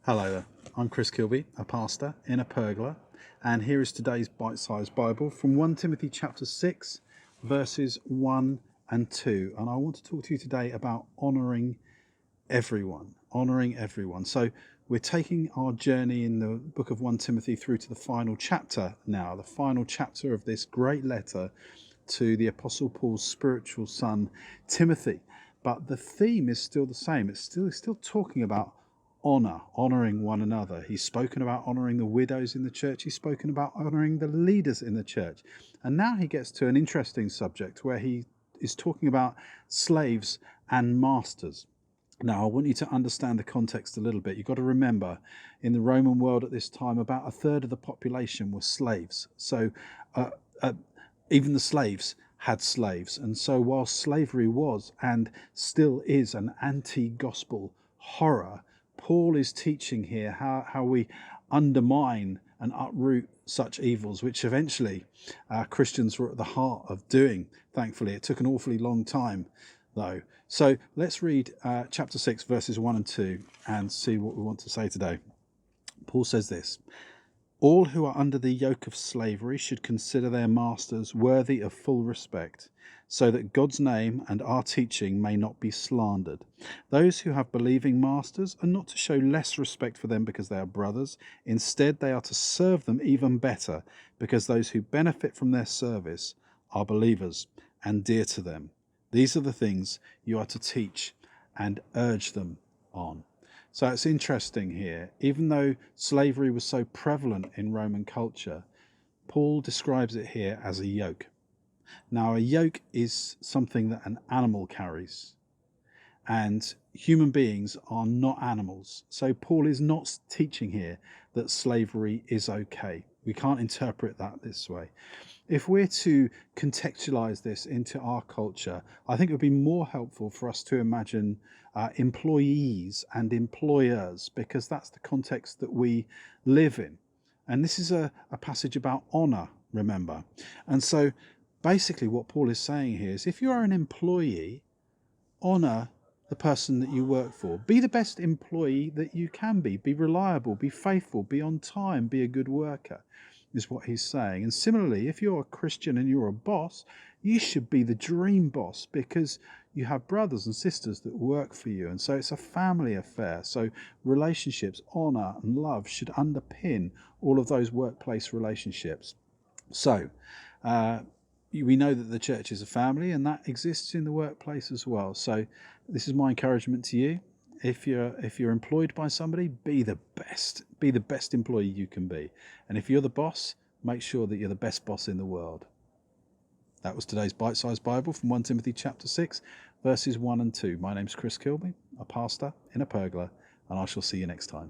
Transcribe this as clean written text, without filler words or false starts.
Hello there, I'm Chris Kilby, a pastor in a pergola, and here is today's bite-sized Bible from 1 Timothy chapter 6, verses 1 and 2. And I want to talk to you today about honouring everyone. So we're taking our journey in the book of 1 Timothy through to the final chapter now, the final chapter of this great letter to the Apostle Paul's spiritual son, Timothy. But the theme is still the same. It's still talking about honouring one another. He's spoken about honouring the widows in the church. He's spoken about honouring the leaders in the church. And now he gets to an interesting subject where he is talking about slaves and masters. Now, I want you to understand the context a little bit. You've got to remember, in the Roman world at this time, about a third of the population were slaves. So even the slaves had slaves. And so while slavery was and still is an anti-gospel horror, Paul is teaching here how we undermine and uproot such evils, which eventually Christians were at the heart of doing. Thankfully, it took an awfully long time, though. So let's read chapter 6, verses 1 and 2, and see what we want to say today. Paul says this: all who are under the yoke of slavery should consider their masters worthy of full respect, so that God's name and our teaching may not be slandered. Those who have believing masters are not to show less respect for them because they are brothers. Instead, they are to serve them even better, because those who benefit from their service are believers and dear to them. These are the things you are to teach and urge them on. So it's interesting here, even though slavery was so prevalent in Roman culture, Paul describes it here as a yoke. Now, a yoke is something that an animal carries, and human beings are not animals. So Paul is not teaching here that slavery is okay. We can't interpret that this way. If we're to contextualize this into our culture, I think it would be more helpful for us to imagine employees and employers, because that's the context that we live in. And this is a passage about honour, remember. And so basically what Paul is saying here is, if you are an employee, honour the person that you work for. Be the best employee that you can be. Be reliable, be faithful, be on time, be a good worker, is what he's saying. And similarly, if you're a Christian and you're a boss, you should be the dream boss, because you have brothers and sisters that work for you. And so it's a family affair. So relationships, honour and love should underpin all of those workplace relationships. So we know that the church is a family, and that exists in the workplace as well. So this is my encouragement to you. If you're employed by somebody, be the best employee you can be. And if you're the boss, make sure that you're the best boss in the world. That was today's bite-sized Bible from 1 Timothy chapter 6, verses 1 and 2. My name's Chris Kilby, a pastor in a pergola, and I shall see you next time.